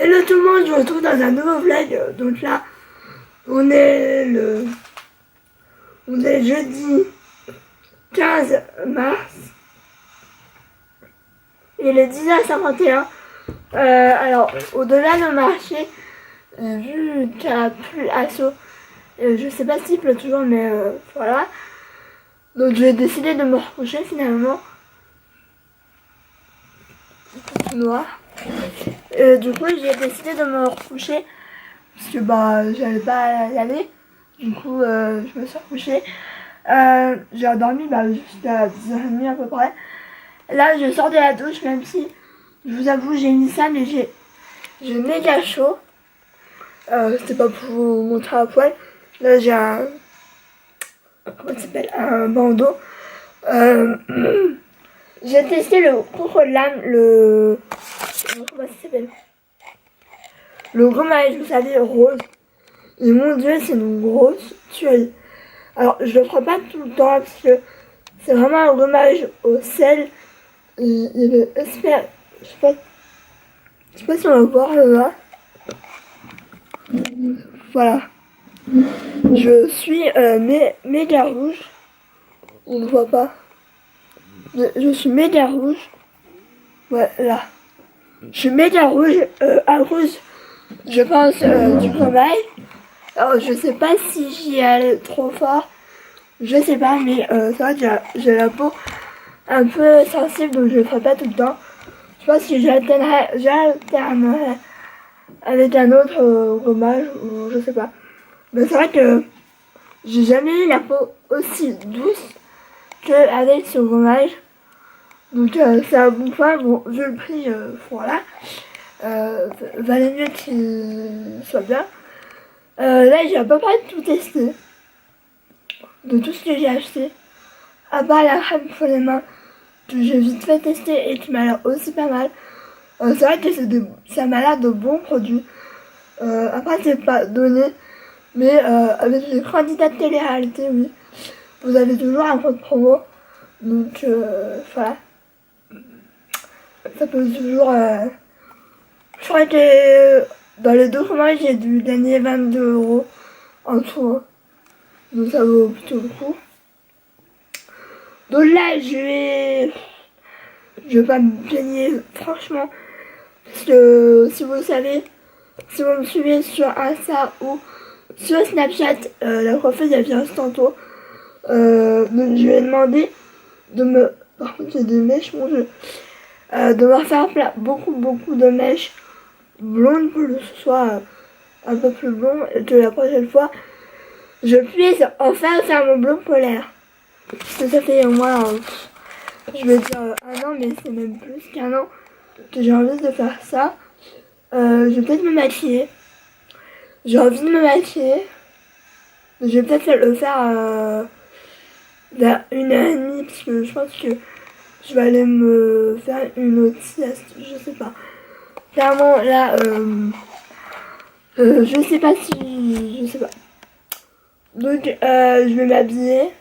Hello tout le monde, je vous retrouve dans un nouveau vlog. Donc là, on est jeudi 15 mars. Il est 10h51. Alors, au-delà de marché, vu qu'il n'y a plus assaut, je sais pas s'il pleut toujours, mais voilà. Donc j'ai décidé de me recoucher finalement. Tout noir. Du coup, j'ai décidé de me recoucher parce que j'allais pas y aller. Du coup, je me suis recouchée. J'ai dormi jusqu'à 10h30 à peu près. Là, je sors de la douche, même si je vous avoue, j'ai mis ça, mais j'ai méga chaud. C'était pas pour vous montrer à poil. Là, j'ai comment ça s'appelle, un bandeau. J'ai testé le contrôle-lame, comment ça s'appelle, le gommage, vous savez, rose. Et mon dieu, c'est une grosse tuerie. Alors, je le ferai pas tout le temps parce que c'est vraiment un gommage au sel. Je sais pas si on va voir là. Voilà. Je suis méga rouge. On ne voit pas. Je suis méga rouge. Ouais, là. Je suis méga rouge à cause, je pense, du gommage. Alors, je sais pas si j'y allais trop fort. Je sais pas, mais c'est vrai que j'ai la peau un peu sensible, donc je le ferai pas tout le temps. Je pense que j'alternerai avec un autre gommage, ou je sais pas. Mais c'est vrai que j'ai jamais eu la peau aussi douce qu'avec ce gommage. Donc c'est un bon point. Bon, vu le prix, voilà. Valait mieux qu'il soit bien. Là, j'ai à peu près tout testé. De tout ce que j'ai acheté. À part la crème pour les mains, que j'ai vite fait tester et qui m'a l'air aussi pas mal. C'est vrai que ça m'a l'air de bons produits. Après, c'est pas donné. Mais avec les candidats de télé-réalité, oui. Vous avez toujours un code promo. Donc, voilà. Ça peut toujours... Je crois que dans les documents, j'ai dû gagner 22 € en tout. Donc ça vaut plutôt le coup. Donc là, je vais pas me plaigner, franchement. Parce que, si vous le savez, si vous me suivez sur Insta ou sur Snapchat, la coiffeuse, elle vient tantôt. Donc je lui ai demandé de me... Par contre, j'ai des mèches, mon dieu. De me refaire beaucoup de mèches blondes pour que ce soit un peu plus blond. Et que la prochaine fois, je puisse enfin faire mon blond polaire. Parce que ça fait au moins, je vais dire un an, mais c'est même plus qu'un an que j'ai envie de faire ça. Je vais peut-être me maquiller. J'ai envie de me maquiller. Je vais peut-être le faire vers 1h30 parce que je pense que je vais aller me faire une autre sieste. Je sais pas. Clairement, là, je sais pas si... Je sais pas. Donc, je vais m'habiller.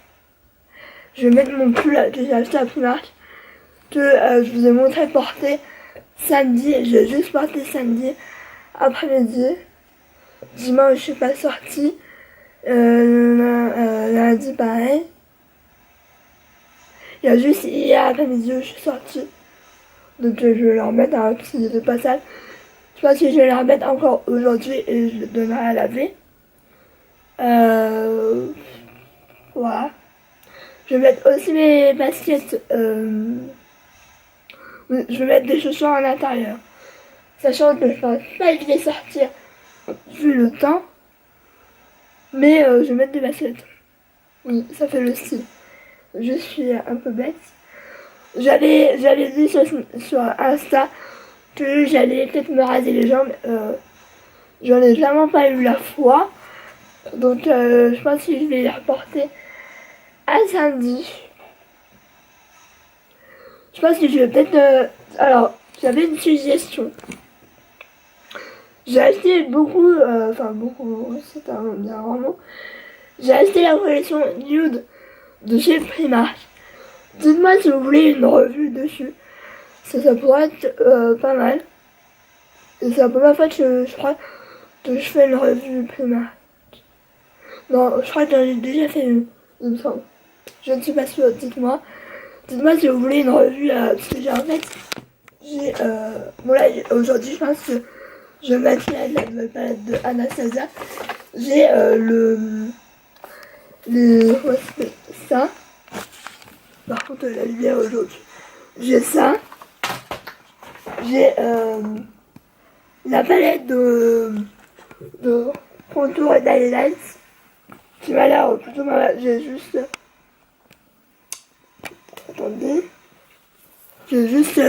Je vais mettre mon pull que j'ai acheté à Primark. Que je vous ai montré porter samedi. J'ai juste porté samedi après-midi. Dimanche, je suis pas sortie. Lundi, pareil. Il y a juste hier après-midi où je suis sortie. Donc, je vais leur mettre un petit de passage. Je pense que je vais les remettre encore aujourd'hui et je le donnerai à laver. Voilà. Je vais mettre aussi mes baskets. Je vais mettre des chaussures à l'intérieur. Sachant que je pense pas que je vais sortir vu le temps. Mais je vais mettre des baskets. Oui, ça fait le style. Je suis un peu bête. J'avais dit sur Insta que j'allais peut-être me raser les jambes. J'en ai vraiment pas eu la foi. Donc je pense que je vais les reporter à samedi. Je pense que je vais peut-être... alors, j'avais une suggestion. J'ai acheté beaucoup... c'est un bien grand mot. J'ai acheté la collection Nude de chez Primark. Dites-moi si vous voulez une revue dessus. Ça pourrait être pas mal. Et c'est la première fois que je crois que je fais une revue primaire. Non, je crois que j'en ai déjà fait une, il me semble. Je ne suis pas sûre, dites-moi. Dites-moi si vous voulez une revue, parce que j'ai en fait, bon là, aujourd'hui je pense que je vais mettre la nouvelle palette de Anastasia. J'ai ouais, c'est ça. Par contre, la lumière aujourd'hui. J'ai ça. J'ai la palette de contour et d'highlights qui m'a l'air plutôt mal. J'ai juste. Attendez. J'ai juste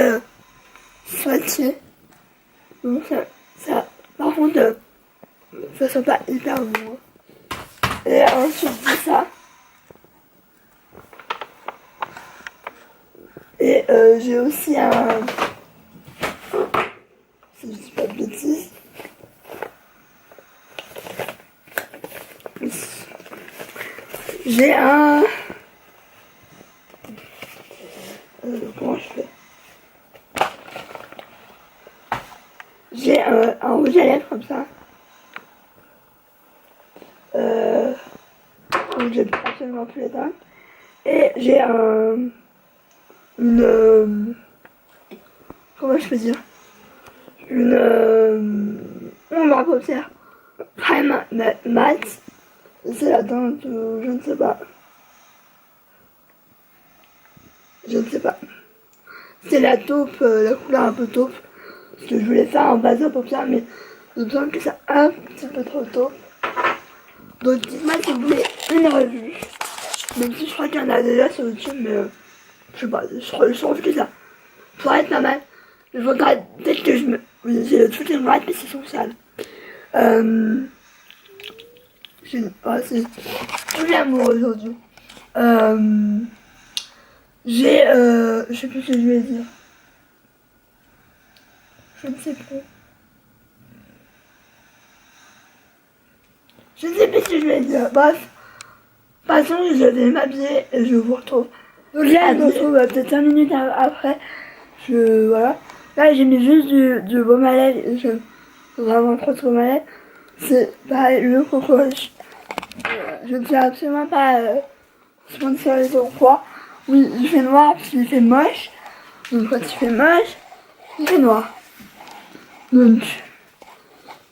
swatché. Donc ça. Par contre, ça sent pas hyper bon. Et ensuite j'ai ça. Et j'ai aussi un. Si je dis pas de bêtises. J'ai un. Comment je fais? J'ai un rouge à lèvres comme ça. Donc j'ai absolument plus les temps. Et j'ai une. Comment je peux dire? Une ombre à paupières prime mat. C'est la teinte, je ne sais pas. Je ne sais pas. C'est la taupe, la couleur un peu taupe. Parce que je voulais faire un base à paupières, mais il me semble que c'est un petit peu trop taupe. Donc dites-moi si vous voulez une revue. Même si je crois qu'il y en a déjà sur YouTube, mais je sais pas, je trouve que ça pourrait être pas mal. Je regarde, peut-être que je me. J'ai le truc qui me rate, mais c'est son sale. C'est tout l'amour aujourd'hui. Je sais plus ce que je vais dire. Je ne sais plus. Je ne sais plus ce que je vais dire. Bref. De toute façon, je vais m'habiller et je vous retrouve. Donc là, je me retrouve peut-être 5 minutes après. Voilà. Là, j'ai mis juste du baume à lèvres. J'aime vraiment trop de baume à lèvres. C'est pareil, le Coco Rush. Je ne sais absolument pas sponsorisé ou quoi. Oui, il fait noir parce qu'il fait moche. Donc quand il fait moche, il fait noir. Donc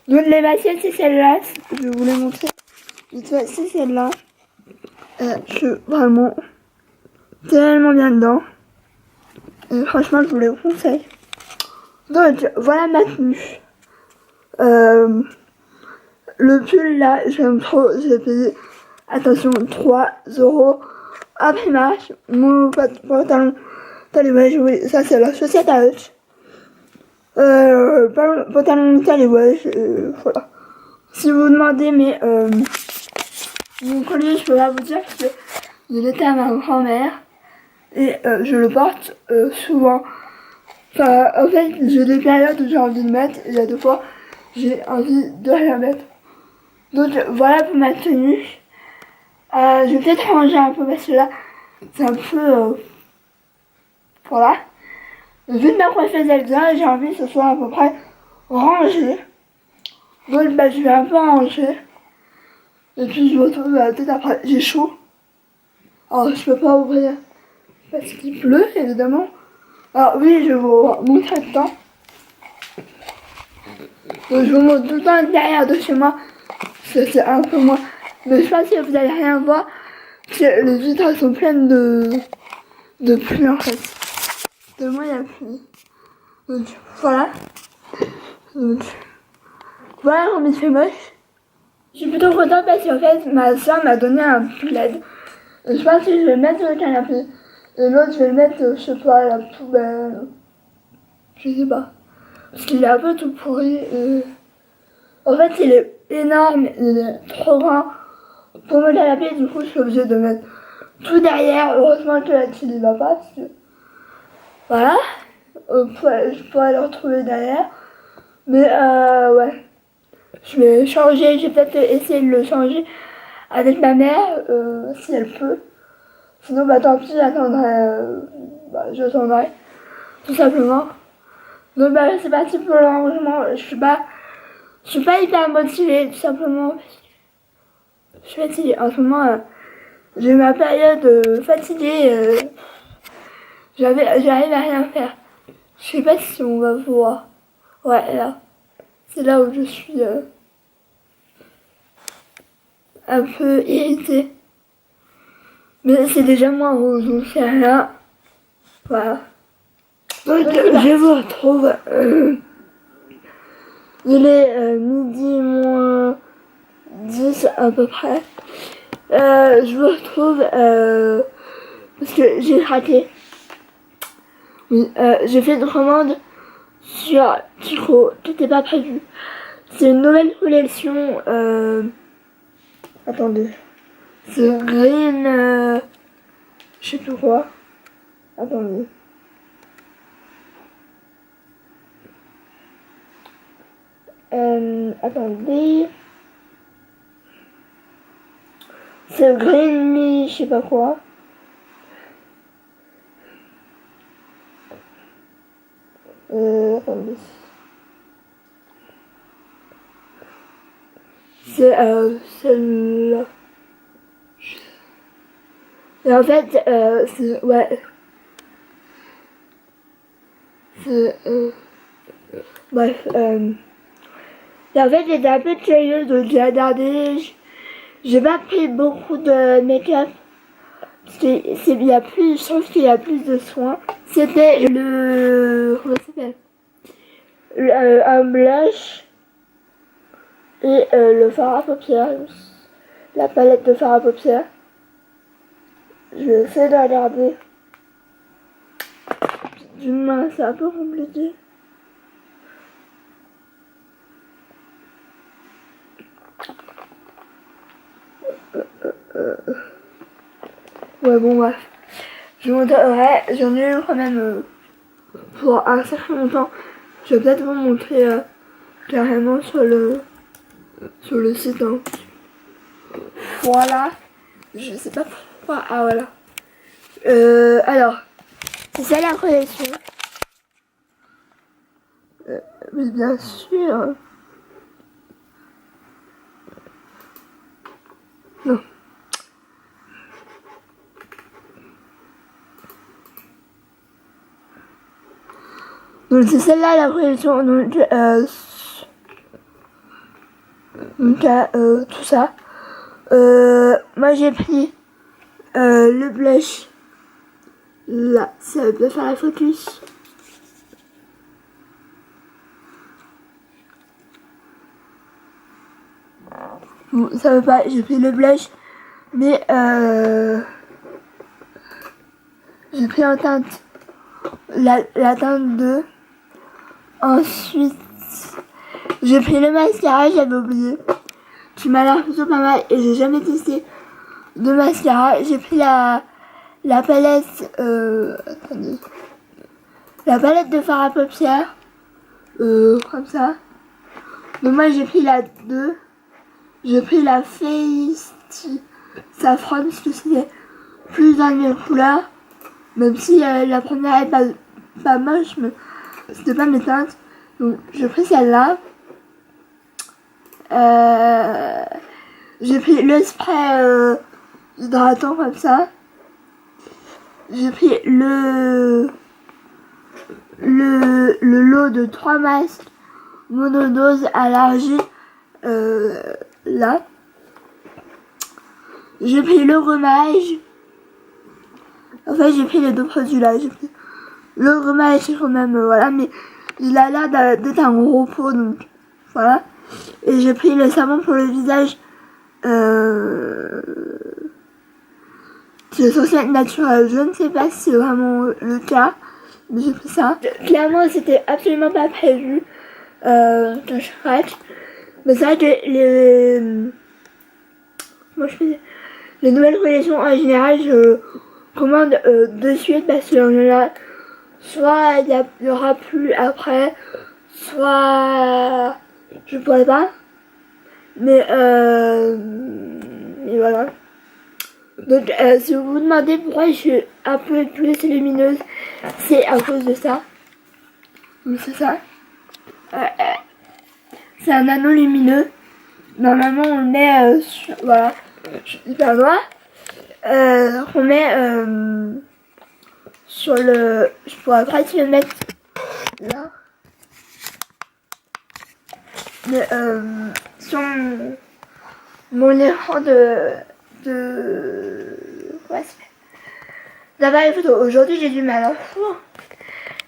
les baskets, c'est celle-là. Je vais vous les montrer. Vite fait, c'est celle-là. Je suis vraiment tellement bien dedans. Et franchement, je vous les conseille. Donc voilà ma tenue. Le pull là, j'aime trop. J'ai payé, attention, 3 € à Primark. Mon pantalon Talibouage, oui, ça c'est la chaussette à Hutch. Pantalon Talibouage, voilà. Si vous demandez, mais mon collier, je peux pas vous dire parce que je l'étais à ma grand-mère et je le porte souvent. Enfin, en fait, j'ai des périodes où j'ai envie de mettre et il y a 2 fois, j'ai envie de rien mettre. Donc voilà pour ma tenue. Je vais peut-être ranger un peu parce que là, c'est un peu. Voilà. Vu de ma coiffeuse Zelda, j'ai envie que ce soit à peu près rangé. Donc bah, je vais un peu ranger. Et puis je me retrouve peut-être après. J'ai chaud. Alors je peux pas ouvrir parce qu'il pleut évidemment. Alors oui, je vais vous montrer le temps. Donc je vous montre tout le temps derrière de chez moi. C'est un peu moins. Mais je pense que vous allez rien voir. Parce que les vitres sont pleines de pluie en fait. De moi il y a pluie. Donc voilà. Donc voilà comme il fait moche. Je suis plutôt contente parce qu'en fait ma soeur m'a donné un plaid. Je pense que je vais le mettre sur le canapé. Et l'autre je vais le mettre, je sais pas, à la poubelle. Je sais pas. Parce qu'il est un peu tout pourri. Et... En fait il est énorme, il est trop grand pour me canapé. Du coup je suis obligée de mettre tout derrière. Heureusement que la tille il va pas. Parce que... Voilà. Je pourrais le retrouver derrière. Mais ouais. Je vais changer, je vais peut-être essayer de le changer avec ma mère, si elle peut. Sinon, bah tant pis, j'attendrai, tout simplement. Donc bah c'est parti pour l'enregistrement. Je suis pas hyper motivée tout simplement. Je suis fatiguée. En ce moment, j'ai ma période fatiguée. J'arrive à rien faire. Je sais pas si on va voir. Ouais, là. C'est là où je suis un peu irritée. Mais c'est déjà moins rouge, donc c'est rien. Voilà. Donc, je vous retrouve. Il est midi moins 10 à peu près. Je vous retrouve parce que j'ai raté. Oui, j'ai fait une commande sur Tico, tout n'est pas prévu. C'est une nouvelle collection. Attendez. C'est Green. Je sais plus quoi. Attendez. Attendez. C'est Green Me, je sais pas quoi. Attendez. C'est celle-là. Et en fait, c'est. Ouais. C'est. Bref, et en fait, j'étais un peu curieuse, donc j'ai regardé. J'ai pas pris beaucoup de make-up. Parce que je trouve qu'il y a plus de soins. C'était comment ça s'appelle? Un blush et le fard à paupières. La palette de fard à paupières. Je vais essayer de regarder. D'une main, c'est un peu compliqué. Ouais, bon, bref. Je vous montrerai. J'en ai eu quand même pour un certain longtemps. Je vais peut-être vous montrer carrément sur le site. Hein. Voilà. Je sais pas pourquoi. Ah, voilà. Alors, c'est ça la collection. Mais bien sûr. Non. Donc c'est celle-là la collection. Donc tout ça. Moi j'ai pris le blush. Là, ça peut faire la focus. Bon, ça veut pas, j'ai pris le blush, mais j'ai pris en teinte la teinte 2. Ensuite, j'ai pris le mascara, j'avais oublié, qui m'a l'air plutôt pas mal et j'ai jamais testé de mascara. J'ai pris la palette, attendez, la palette de fard à paupières, comme ça. Donc moi j'ai pris la 2. J'ai pris la Face Saffron parce que c'était plus dans mes couleurs. Même si la première est pas moche, mais c'était pas mes teintes. Donc j'ai pris celle-là. J'ai pris le spray hydratant comme ça. J'ai pris le lot de 3 masques monodose allergie. Là, j'ai pris le gommage. En fait, j'ai pris les deux produits là. J'ai pris le gommage quand même, voilà, mais il a l'air d'être un gros pot, donc voilà. Et j'ai pris le savon pour le visage, qui est censé être naturel. Je ne sais pas si c'est vraiment le cas, mais j'ai pris ça. Clairement, c'était absolument pas prévu que je craque. Mais c'est vrai que les nouvelles collections en général, je commande de suite parce qu'en général, soit il y aura plus après, soit je pourrais pas. Mais voilà. Donc si vous vous demandez pourquoi je suis un peu plus lumineuse, c'est à cause de ça. Donc c'est ça. C'est un anneau lumineux. Normalement on le met sur... Voilà. Je suis hyper noire. On met sur le... Je pourrais presque le mettre là. Mais, sur mon écran ouais, d'appareil photo. Aujourd'hui j'ai du mal à fou.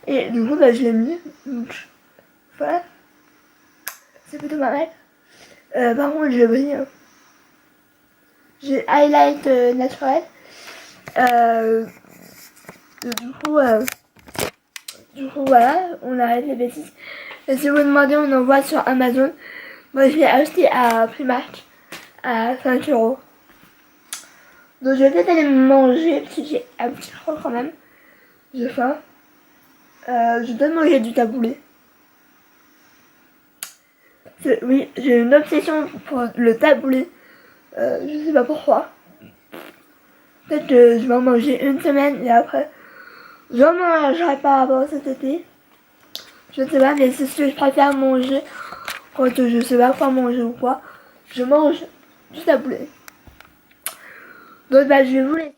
Et du coup bah, je l'ai mis. Donc, voilà. C'est plutôt pas mal. Par contre j'ai pris... j'ai highlight naturel. Du coup voilà, on arrête les bêtises. Et si vous demandez, on envoie sur Amazon. Moi je l'ai acheté à Primark à 5 €. Donc je vais peut-être aller manger parce que j'ai un petit creux quand même. J'ai faim. Je dois manger du taboulé. Oui, j'ai une obsession pour le taboulé. Je sais pas pourquoi. Peut-être que je vais en manger une semaine et après je n'en mangerai pas avant cet été. Je sais pas, mais c'est ce que je préfère manger quand je sais pas quoi manger ou quoi. Je mange du taboulé. Donc bah je vais vous laisser.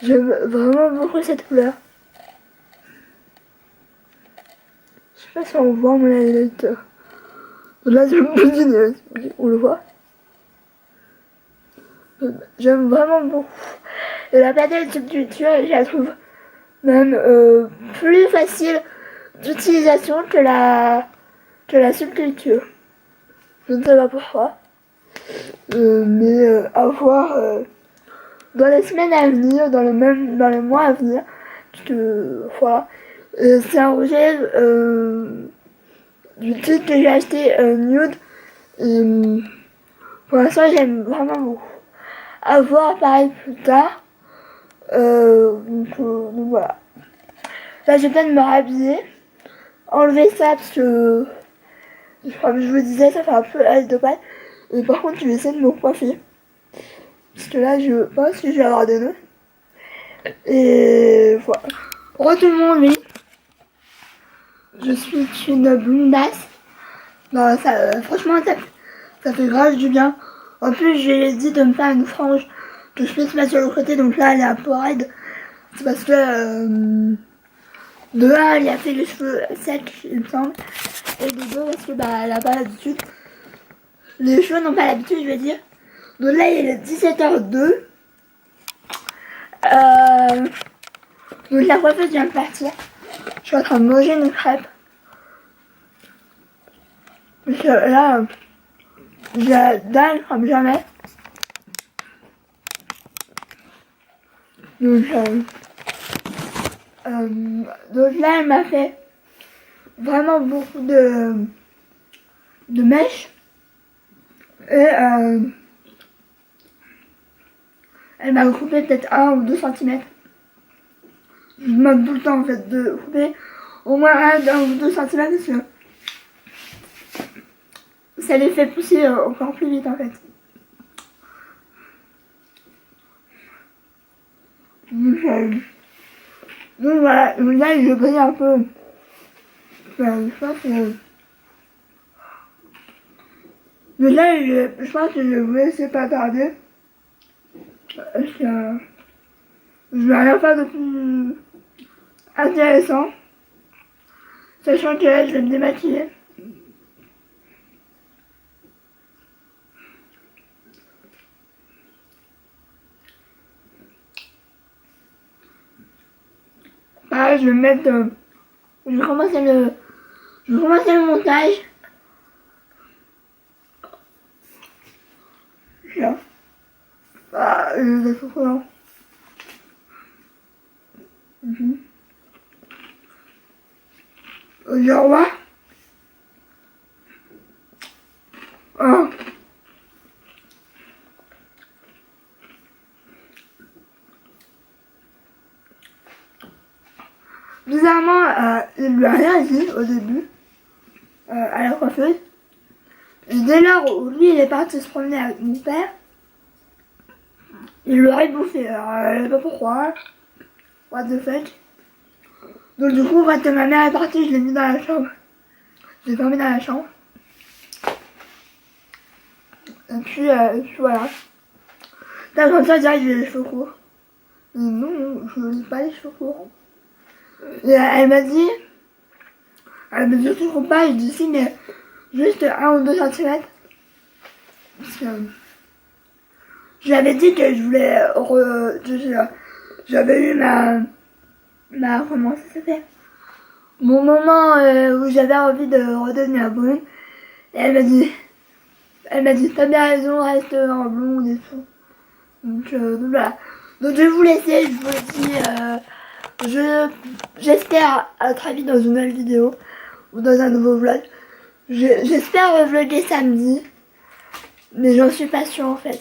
J'aime vraiment beaucoup cette couleur. Je sais pas si on voit mon navigateur. Là, je me bouge, on le voit. J'aime vraiment beaucoup. Et la palette de subculture, je la trouve même plus facile d'utilisation que la subculture. Je ne sais pas pourquoi. Mais à voir dans les semaines à venir, dans les mois à venir. Voilà. C'est un rouget du titre que j'ai acheté nude. Et, pour l'instant, j'aime vraiment beaucoup. À voir pareil plus tard. Donc voilà. Là, j'ai besoin de me rhabiller. Enlever ça parce que, comme je vous disais, ça fait un peu aise de paille. Et par contre, je vais essayer de me coiffer. Parce que là, je pense que je vais avoir des nœuds. Et voilà. Retournons, oui. Je suis une blondasse. Non, ça, franchement, ça fait grave du bien. En plus, j'ai dit de me faire une frange que je puisse mettre sur le côté. Donc là, elle est un peu raide. C'est parce que de un, elle a fait les cheveux secs, il me semble. Et de deux, parce que elle a pas l'habitude. Les cheveux n'ont pas l'habitude, je veux dire. Donc là, il est 17h02. Donc la coiffeuse vient de partir. Je suis en train de manger une crêpe. Parce que là, j'ai la dalle comme jamais. Donc là, elle m'a fait vraiment beaucoup de mèches. Et elle m'a coupé peut-être 1 ou 2 centimètres. Je demande tout le temps en fait de couper au moins 1 ou 2 centimètres parce que ça les fait pousser encore plus vite en fait. Donc voilà, là je brille un peu. Je pense que... Mais là je pense que je vais vous laisser pas tarder. Parce que je vais rien faire de plus intéressant. Sachant que là je vais me démaquiller. Pareil, je vais me mettre... je vais commencer le montage. Là. Ah, je vais faire quoi? Au revoir. Ah. Bizarrement, il lui a rien dit au début à la coiffeuse. Et dès lors où lui il est parti se promener avec mon père, il l'aurait bouffé. Alors je sais pas pourquoi. What the fuck. Donc du coup quand ma mère est partie, je l'ai mis dans la chambre. Je l'ai fermé dans la chambre. Et puis voilà. Là comme ça, direct j'ai les cheveux courts. Mais non, je n'ai pas les cheveux courts. Et elle m'a dit surtout pas, je dis si, mais juste 1 ou 2 centimètres. Parce que j'avais dit que je voulais j'avais eu ma comment ça s'appelle, mon moment où j'avais envie de redevenir brune. Et elle m'a dit t'as bien raison, reste en blonde et tout. Donc voilà. Donc je vais vous laisser, je vous dis j'espère à très vite dans une nouvelle vidéo ou dans un nouveau vlog. J'espère vlogger samedi, mais j'en suis pas sûre en fait.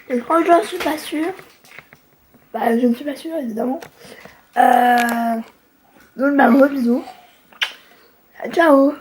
Et quand j'en suis pas sûre, bah je ne suis pas sûre évidemment. Donc gros bisous. Ciao.